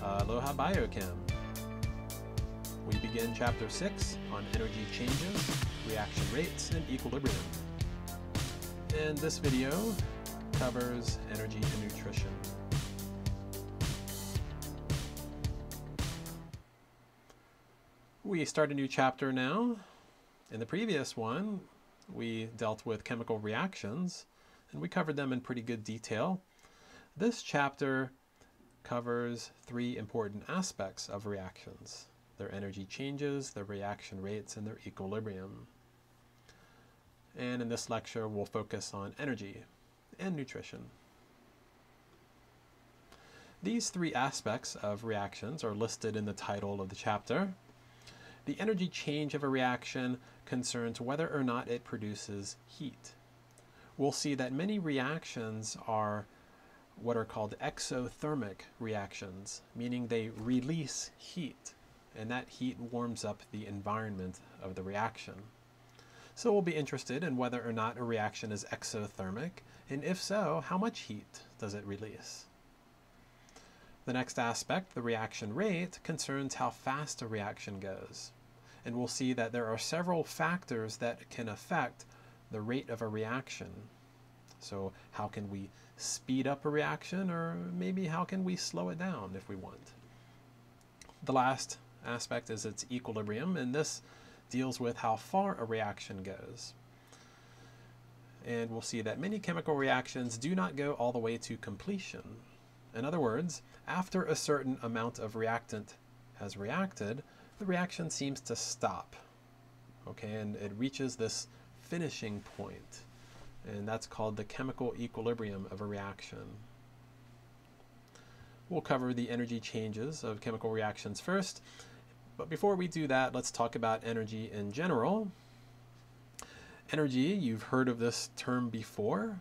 Aloha BIOCHEM. We begin Chapter 6 on energy changes, reaction rates, and equilibrium. And this video covers energy and nutrition. We start a new chapter now. In the previous one, we dealt with chemical reactions, and we covered them in pretty good detail. This chapter covers three important aspects of reactions: their energy changes, their reaction rates, and their equilibrium. And in this lecture, we'll focus on energy and nutrition. These three aspects of reactions are listed in the title of the chapter. The energy change of a reaction concerns whether or not it produces heat. We'll see that many reactions are what are called exothermic reactions, meaning they release heat, and that heat warms up the environment of the reaction. So we'll be interested in whether or not a reaction is exothermic, and if so, how much heat does it release? The next aspect, the reaction rate, concerns how fast a reaction goes. And we'll see that there are several factors that can affect the rate of a reaction. So how can we speed up a reaction, or maybe how can we slow it down if we want? The last aspect is its equilibrium, and this deals with how far a reaction goes. And we'll see that many chemical reactions do not go all the way to completion. In other words, after a certain amount of reactant has reacted, the reaction seems to stop. Okay, and it reaches this finishing point, and that's called the chemical equilibrium of a reaction. We'll cover the energy changes of chemical reactions first, but before we do that, let's talk about energy in general. Energy, you've heard of this term before,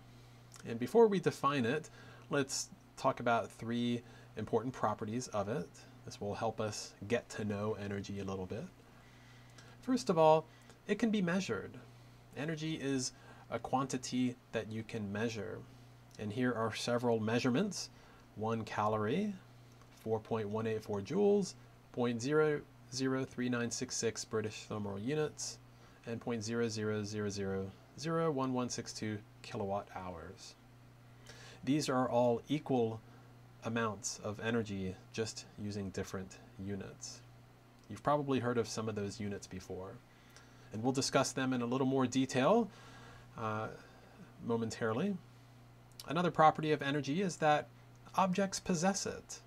and before we define it, let's talk about three important properties of it. This will help us get to know energy a little bit. First of all, it can be measured. Energy is a quantity that you can measure. And here are several measurements. 1 calorie, 4.184 joules, 0.003966 British thermal units, and 0.00001162 kilowatt hours. These are all equal amounts of energy, just using different units. You've probably heard of some of those units before, and we'll discuss them in a little more detail momentarily. Another property of energy is that objects possess it,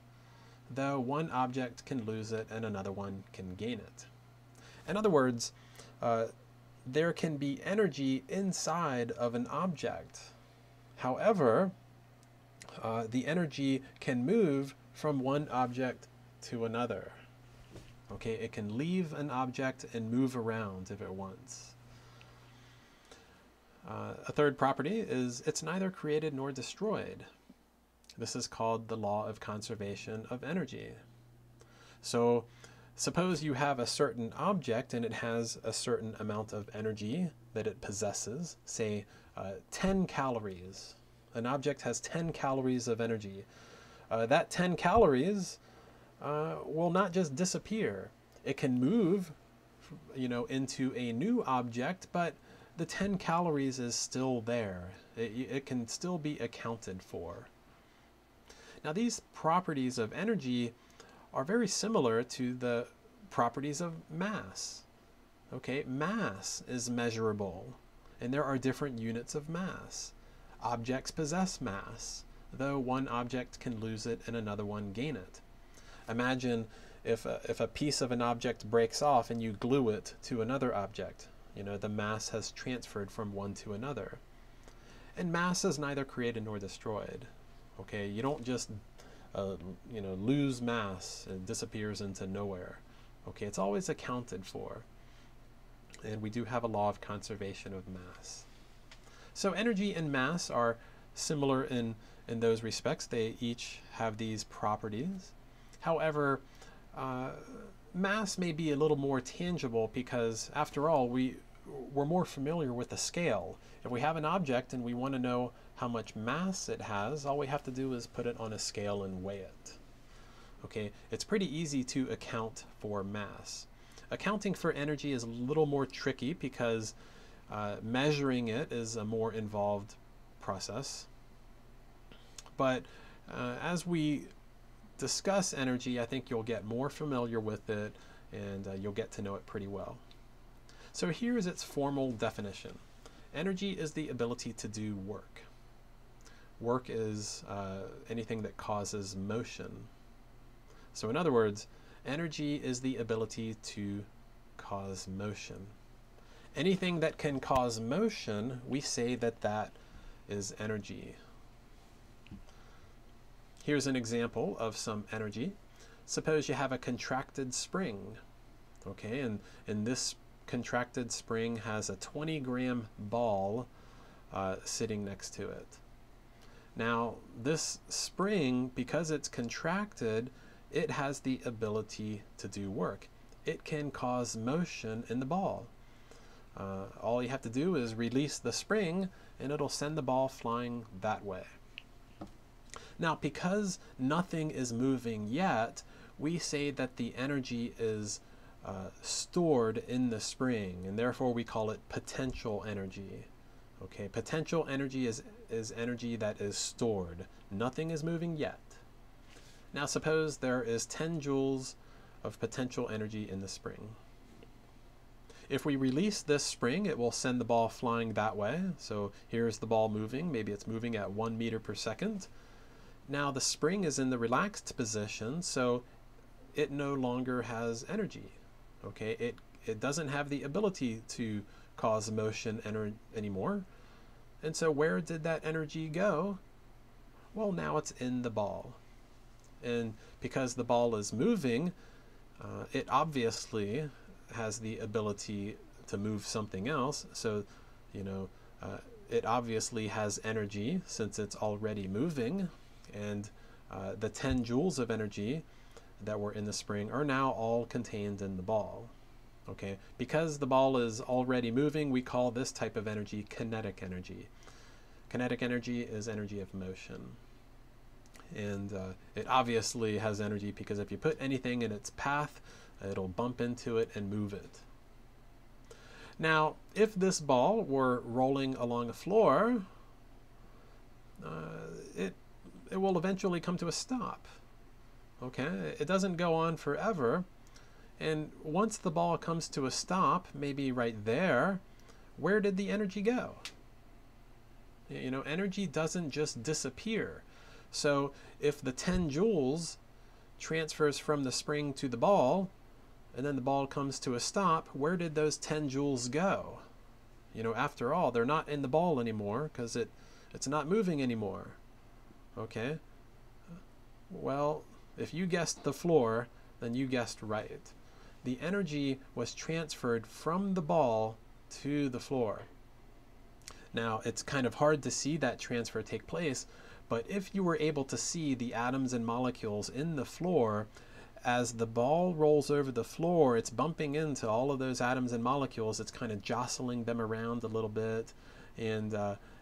though one object can lose it and another one can gain it. In other words, there can be energy inside of an object. However, the energy can move from one object to another. Okay, it can leave an object and move around if it wants. A third property is it's neither created nor destroyed. This is called the law of conservation of energy. So suppose you have a certain object and it has a certain amount of energy that it possesses, say 10 calories. An object has 10 calories of energy. That 10 calories will not just disappear. It can move, into a new object, but the 10 calories is still there. It can still be accounted for. Now, these properties of energy are very similar to the properties of mass. Okay, mass is measurable, and there are different units of mass. Objects possess mass, though one object can lose it and another one gain it. Imagine if a piece of an object breaks off and you glue it to another object. The mass has transferred from one to another. And mass is neither created nor destroyed. Okay, you don't just lose mass. It disappears into nowhere. Okay, it's always accounted for. And we do have a law of conservation of mass. So energy and mass are similar in those respects. They each have these properties. However, mass may be a little more tangible because, after all, we're more familiar with the scale. If we have an object and we want to know how much mass it has, all we have to do is put it on a scale and weigh it. Okay, it's pretty easy to account for mass. Accounting for energy is a little more tricky because measuring it is a more involved process. But as we discuss energy, I think you'll get more familiar with it and you'll get to know it pretty well. So here is its formal definition. Energy is the ability to do work. Work is anything that causes motion. So in other words, energy is the ability to cause motion. Anything that can cause motion, we say that that is energy. Here's an example of some energy. Suppose you have a contracted spring, okay, and this contracted spring has a 20-gram ball sitting next to it. Now, this spring, because it's contracted, it has the ability to do work. It can cause motion in the ball. All you have to do is release the spring and it'll send the ball flying that way. Now, because nothing is moving yet, we say that the energy is stored in the spring, and therefore we call it potential energy. Okay, potential energy is energy that is stored. Nothing is moving yet. Now suppose there is 10 joules of potential energy in the spring. If we release this spring, it will send the ball flying that way. So here's the ball moving. Maybe it's moving at 1 meter per second. Now the spring is in the relaxed position, so it no longer has energy. Okay, it doesn't have the ability to cause motion anymore. And so where did that energy go? Well, now it's in the ball. And because the ball is moving, it obviously has the ability to move something else. So, it obviously has energy since it's already moving. And the 10 joules of energy that were in the spring are now all contained in the ball. Okay, because the ball is already moving, we call this type of energy kinetic energy. Kinetic energy is energy of motion. And it obviously has energy because if you put anything in its path, it'll bump into it and move it. Now, if this ball were rolling along a floor, it will eventually come to a stop. Okay, it doesn't go on forever. And once the ball comes to a stop, maybe right there, where did the energy go? Energy doesn't just disappear. So if the 10 joules transfers from the spring to the ball, and then the ball comes to a stop, where did those 10 joules go? After all, they're not in the ball anymore because it's not moving anymore. Okay? Well, if you guessed the floor, then you guessed right. The energy was transferred from the ball to the floor. Now, it's kind of hard to see that transfer take place, but if you were able to see the atoms and molecules in the floor, as the ball rolls over the floor, it's bumping into all of those atoms and molecules. It's kind of jostling them around a little bit, and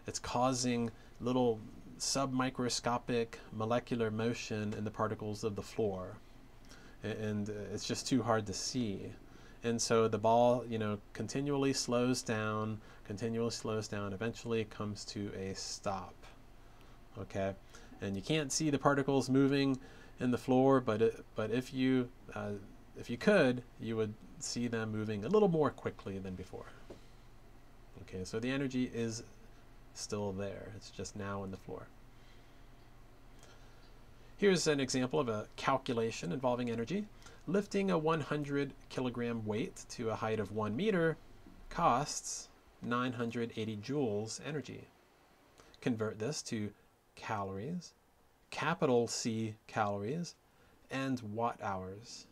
it's causing little submicroscopic molecular motion in the particles of the floor. And it's just too hard to see. And so the ball, continually slows down, eventually it comes to a stop. Okay? And you can't see the particles moving in the floor, but if you could, you would see them moving a little more quickly than before. Okay, so the energy is still there. It's just now in the floor. Here's an example of a calculation involving energy. Lifting a 100 kilogram weight to a height of 1 meter costs 980 joules energy. Convert this to calories, capital C calories, and watt hours.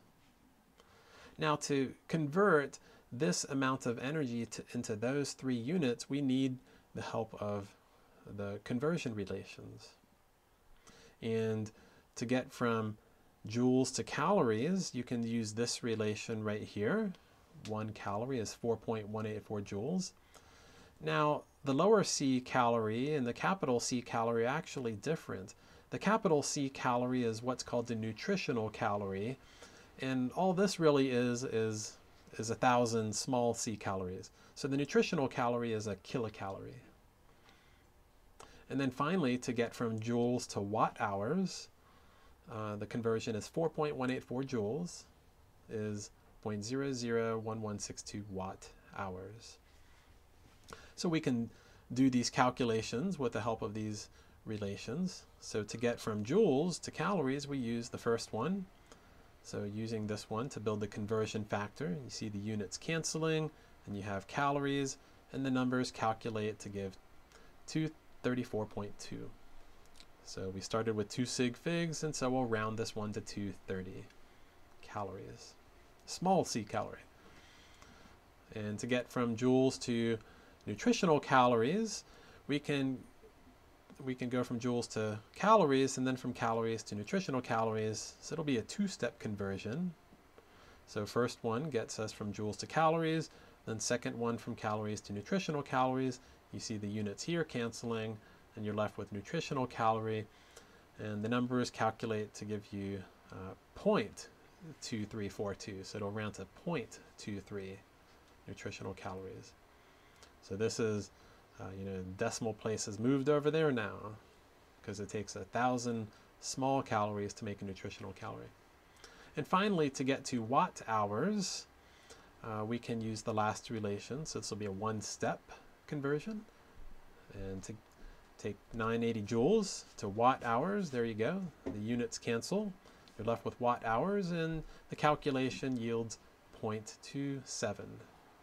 Now, to convert this amount of energy into those 3 units, we need the help of the conversion relations. And to get from joules to calories, you can use this relation right here. 1 calorie is 4.184 joules. Now, the lower C calorie and the capital C calorie are actually different. The capital C calorie is what's called the nutritional calorie. And all this really is 1,000 small c calories. So the nutritional calorie is a kilocalorie. And then finally, to get from joules to watt hours, the conversion is 4.184 joules is 0.001162 watt hours. So we can do these calculations with the help of these relations. So to get from joules to calories, we use the first one. So using this one to build the conversion factor, you see the units canceling, and you have calories, and the numbers calculate to give 234.2. So we started with 2 sig figs, and so we'll round this one to 230 calories. Small c calorie. And to get from joules to nutritional calories, we can go from joules to calories, and then from calories to nutritional calories. So it'll be a two-step conversion. So first one gets us from joules to calories, then second one from calories to nutritional calories. You see the units here canceling, and you're left with nutritional calorie. And the numbers calculate to give you 0.2342. So it'll round to 0.23 nutritional calories. So this is decimal place has moved over there now because it takes 1,000 small calories to make a nutritional calorie. And finally, to get to watt hours, we can use the last relation. So this will be a one-step conversion. And to take 980 joules to watt hours, there you go. The units cancel. You're left with watt hours, and the calculation yields 0.27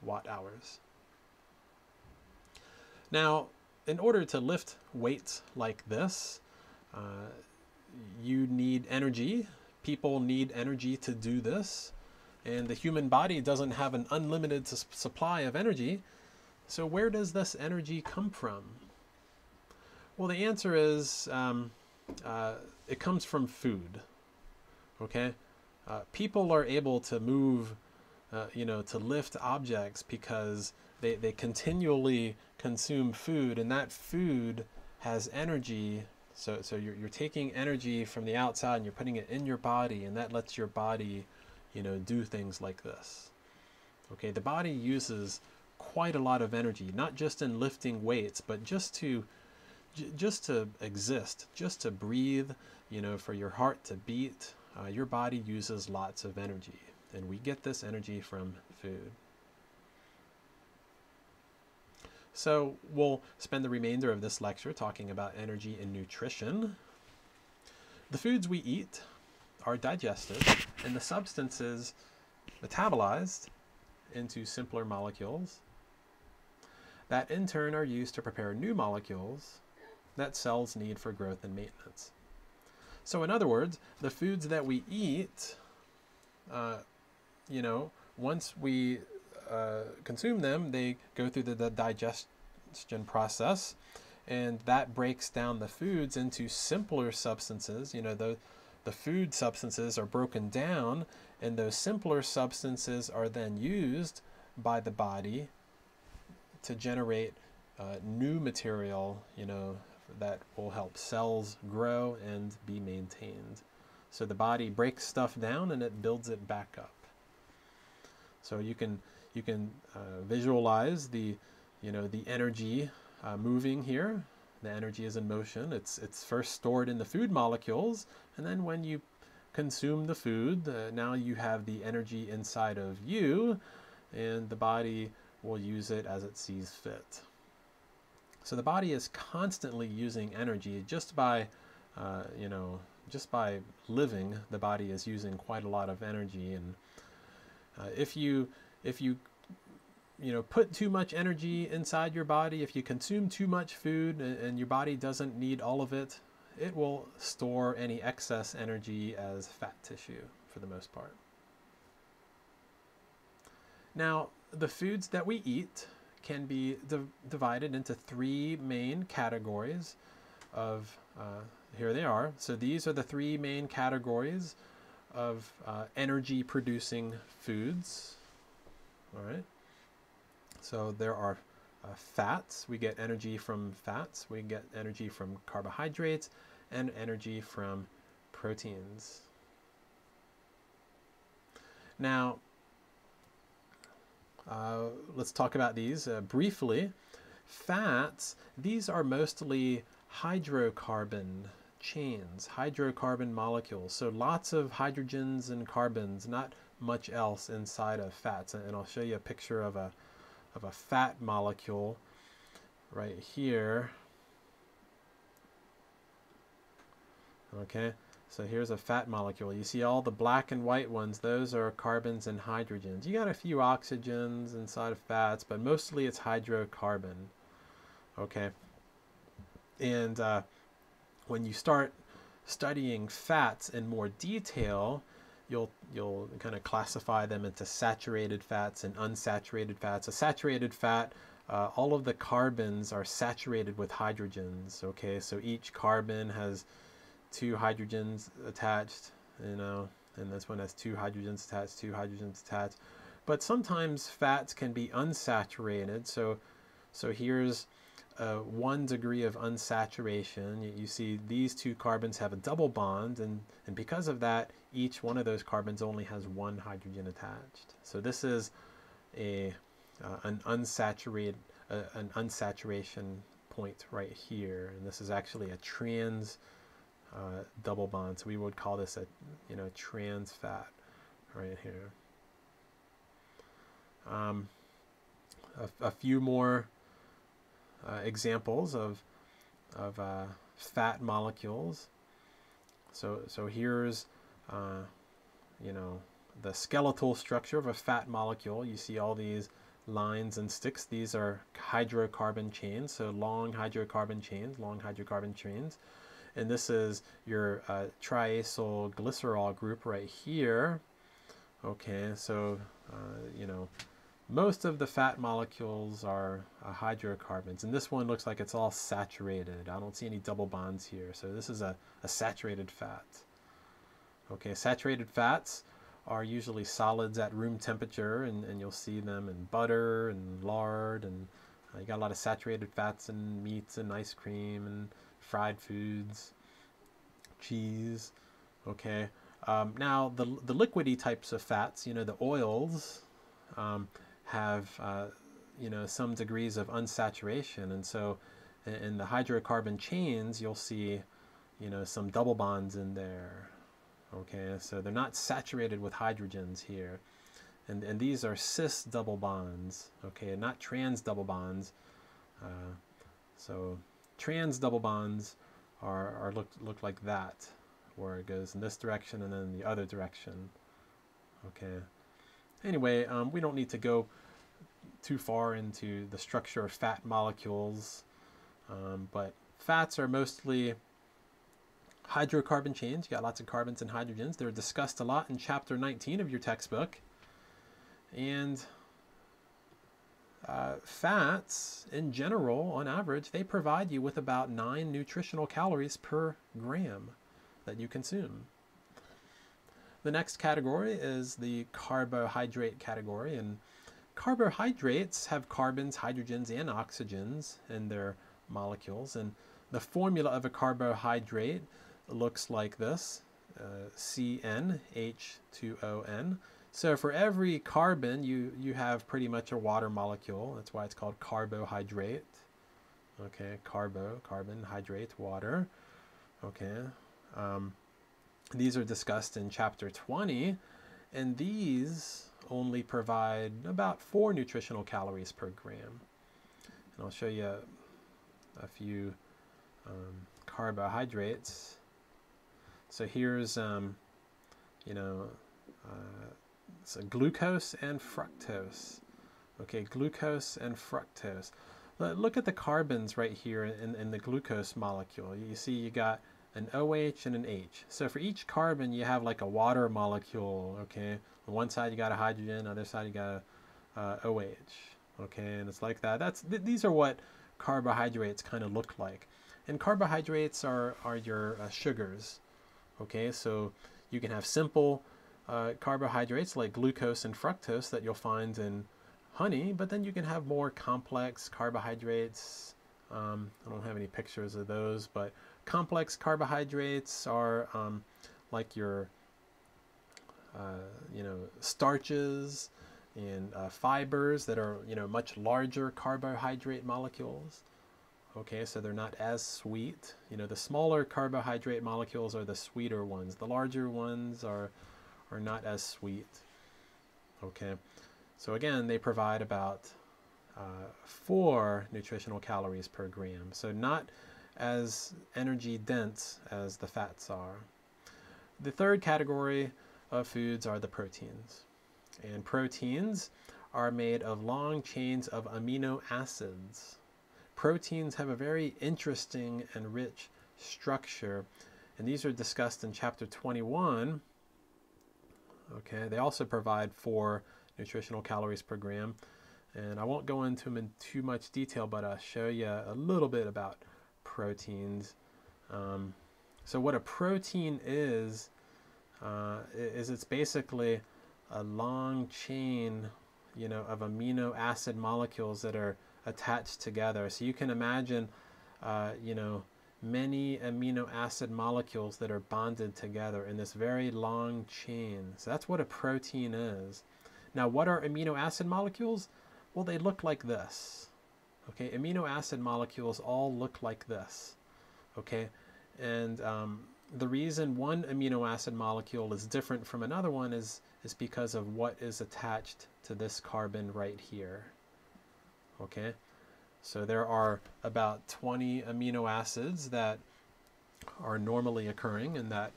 watt hours. Now, in order to lift weights like this, you need energy. People need energy to do this. And the human body doesn't have an unlimited supply of energy. So where does this energy come from? Well, the answer is it comes from food. Okay? People are able to move, to lift objects because they continually consume food, and that food has energy. So you're taking energy from the outside and you're putting it in your body, and that lets your body, do things like this. Okay, the body uses quite a lot of energy, not just in lifting weights, but just to exist, just to breathe, for your heart to beat. Your body uses lots of energy, and we get this energy from food. So we'll spend the remainder of this lecture talking about energy and nutrition. The foods we eat are digested, and the substances metabolized into simpler molecules that in turn are used to prepare new molecules that cells need for growth and maintenance. So in other words, the foods that we eat, once we consume them, they go through the digestion process, and that breaks down the foods into simpler substances. The food substances are broken down, and those simpler substances are then used by the body to generate new material, that will help cells grow and be maintained. So the body breaks stuff down and it builds it back up. So you can visualize the energy moving here. The energy is in motion. It's first stored in the food molecules, and then when you consume the food, now you have the energy inside of you, and the body will use it as it sees fit. So the body is constantly using energy just by living. The body is using quite a lot of energy, and if you put too much energy inside your body, if you consume too much food and your body doesn't need all of it, it will store any excess energy as fat tissue for the most part. Now, the foods that we eat can be divided into three main categories of, here they are. So these are the three main categories of energy producing foods. All right. So there are fats. We get energy from fats. We get energy from carbohydrates, and energy from proteins. Now, let's talk about these briefly. Fats, these are mostly hydrocarbon chains, hydrocarbon molecules. So lots of hydrogens and carbons, not much else inside of fats. And I'll show you a picture of a fat molecule right here. Okay, so here's a fat molecule. You see all the black and white ones, those are carbons and hydrogens. You got a few oxygens inside of fats, but mostly it's hydrocarbon. Okay, and when you start studying fats in more detail, you'll kind of classify them into saturated fats and unsaturated fats. A saturated fat, all of the carbons are saturated with hydrogens. Okay, so each carbon has 2 hydrogens attached, you know, and this one has 2 hydrogens attached, 2 hydrogens attached. But sometimes fats can be unsaturated. So here's 1 degree of unsaturation. You see these 2 carbons have a double bond, and because of that, each one of those carbons only has 1 hydrogen attached. So this is an unsaturation point right here, and this is actually a trans double bond. So we would call this a trans fat right here. A few more examples of fat molecules. So here's the skeletal structure of a fat molecule. You see all these lines and sticks. These are hydrocarbon chains, so long hydrocarbon chains. And this is your triacyl glycerol group right here. Okay, so most of the fat molecules are hydrocarbons, and this one looks like it's all saturated. I don't see any double bonds here, so this is a saturated fat. Okay, saturated fats are usually solids at room temperature, and you'll see them in butter and lard, and you got a lot of saturated fats in meats and ice cream and fried foods, cheese. Okay, now the liquidy types of fats, the oils, have some degrees of unsaturation, and so in the hydrocarbon chains you'll see some double bonds in there. Okay, so they're not saturated with hydrogens here, and these are cis double bonds. Okay, not trans double bonds. So trans double bonds are look like that, where it goes in this direction and then the other direction. Okay. Anyway, we don't need to go too far into the structure of fat molecules, but fats are mostly hydrocarbon chains. You got lots of carbons and hydrogens. They're discussed a lot in chapter 19 of your textbook. And fats, in general, on average, they provide you with about 9 nutritional calories per gram that you consume. The next category is the carbohydrate category, and carbohydrates have carbons, hydrogens, and oxygens in their molecules, and the formula of a carbohydrate looks like this, CnH2ON. So for every carbon, you have pretty much a water molecule. That's why it's called carbohydrate. Okay, carbon, hydrate, water. Okay. These are discussed in chapter 20, and these only provide about 4 nutritional calories per gram. And I'll show you a few carbohydrates. So here's so glucose and fructose. Okay, glucose and fructose. Look at the carbons right here in the glucose molecule. You see you got an OH and an H. So for each carbon you have like a water molecule. Okay, on one side you got a hydrogen, other side you got a OH. Okay, and it's like that. These are what carbohydrates kind of look like. And carbohydrates are your sugars. Okay, so you can have simple carbohydrates like glucose and fructose that you'll find in honey, but then you can have more complex carbohydrates. I don't have any pictures of those, but complex carbohydrates are like your starches and fibers that are much larger carbohydrate molecules. Okay, so they're not as sweet. The smaller carbohydrate molecules are the sweeter ones. The larger ones are not as sweet. Okay, so again, they provide about 4 nutritional calories per gram. So not as energy dense as the fats are. The third category of foods are the proteins. And proteins are made of long chains of amino acids. Proteins have a very interesting and rich structure, and these are discussed in chapter 21. Okay, they also provide 4 nutritional calories per gram, and I won't go into them in too much detail, but I'll show you a little bit about proteins. So what a protein is it's basically a long chain, of amino acid molecules that are attached together. So you can imagine, many amino acid molecules that are bonded together in this very long chain. So that's what a protein is. Now, what are amino acid molecules? Well, they look like this. Okay, amino acid molecules all look like this. Okay, and the reason one amino acid molecule is different from another one is because of what is attached to this carbon right here. Okay, so there are about 20 amino acids that are normally occurring and that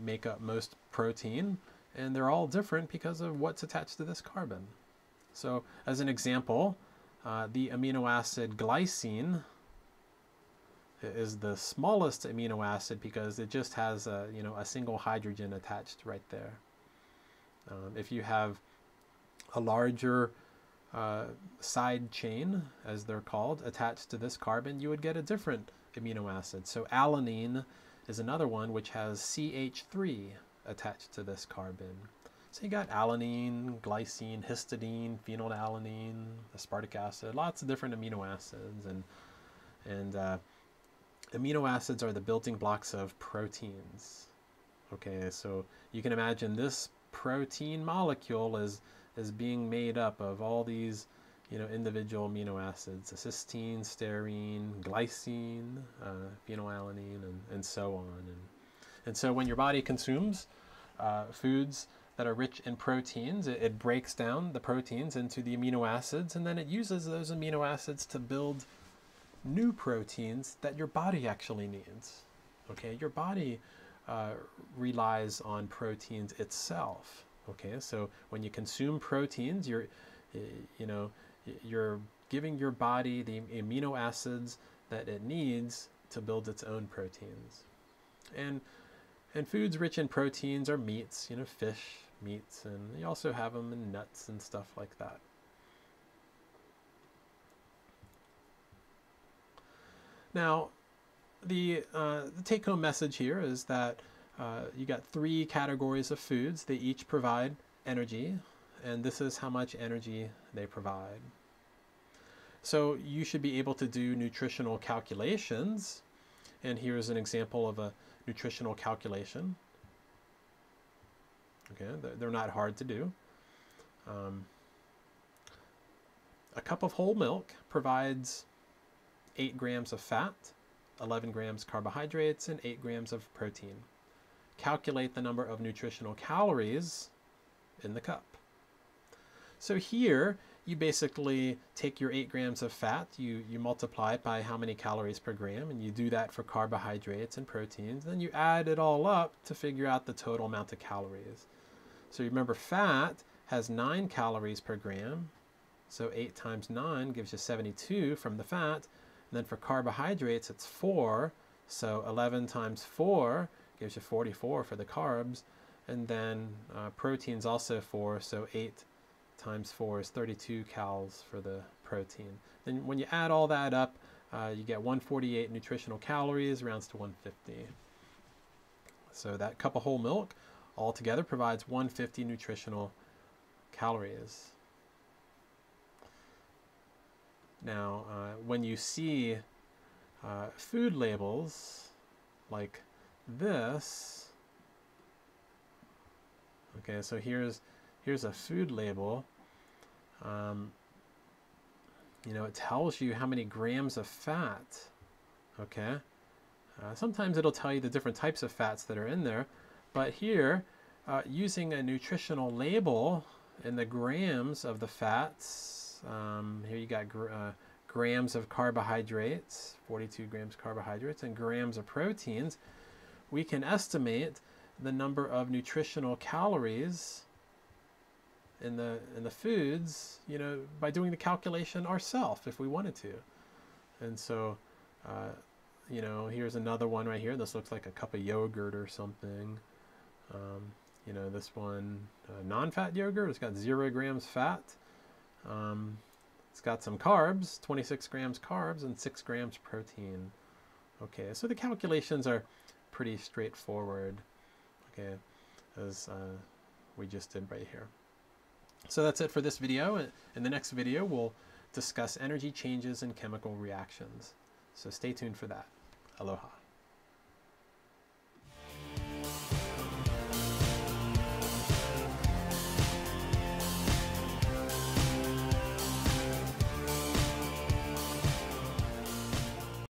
make up most protein, and they're all different because of what's attached to this carbon. So as an example, the amino acid glycine is the smallest amino acid because it just has a single hydrogen attached right there. If you have a larger side chain, as they're called, attached to this carbon, you would get a different amino acid. So alanine is another one which has CH3 attached to this carbon. So you got alanine, glycine, histidine, phenylalanine, aspartic acid, lots of different amino acids, and amino acids are the building blocks of proteins. Okay, so you can imagine this protein molecule is being made up of all these individual amino acids: cysteine, styrene, glycine, phenylalanine, and so on. And so when your body consumes foods that are rich in proteins, it breaks down the proteins into the amino acids, and then it uses those amino acids to build new proteins that your body actually needs. Okay, your body relies on proteins itself. Okay, so when you consume proteins, you're giving your body the amino acids that it needs to build its own proteins. And foods rich in proteins are meats, fish, meats, and you also have them in nuts and stuff like that. Now, the take-home message here is that you got 3 categories of foods. They each provide energy, and this is how much energy they provide. So you should be able to do nutritional calculations, and here's an example of a nutritional calculation. Okay, they're not hard to do. A cup of whole milk provides 8 grams of fat, 11 grams carbohydrates, and 8 grams of protein. Calculate the number of nutritional calories in the cup. So here, you basically take your 8 grams of fat, you multiply it by how many calories per gram, and you do that for carbohydrates and proteins. Then you add it all up to figure out the total amount of calories. So remember, fat has 9 calories per gram, so 8 times 9 gives you 72 from the fat. And then for carbohydrates, it's 4, so 11 times 4 gives you 44 for the carbs. And then protein's also 4, so 8 times 4 is 32 calories for the protein. Then when you add all that up, you get 148 nutritional calories, rounds to 150. So that cup of whole milk altogether provides 150 nutritional calories. Now, when you see food labels like this. Okay, so here's a food label. You know, it tells you how many grams of fat. Okay, sometimes it'll tell you the different types of fats that are in there, but here, using a nutritional label and the grams of the fats, here you got grams of carbohydrates, 42 grams carbohydrates, and grams of proteins, we can estimate the number of nutritional calories in the foods, you know, by doing the calculation ourselves if we wanted to. And so, you know, here's another one right here. This looks like a cup of yogurt or something. You know, this one, non-fat yogurt, it's got 0 grams fat. It's got some carbs, 26 grams carbs and 6 grams protein. Okay, so the calculations are pretty straightforward, okay, as we just did right here. So that's it for this video. In the next video, we'll discuss energy changes in chemical reactions. So stay tuned for that. Aloha.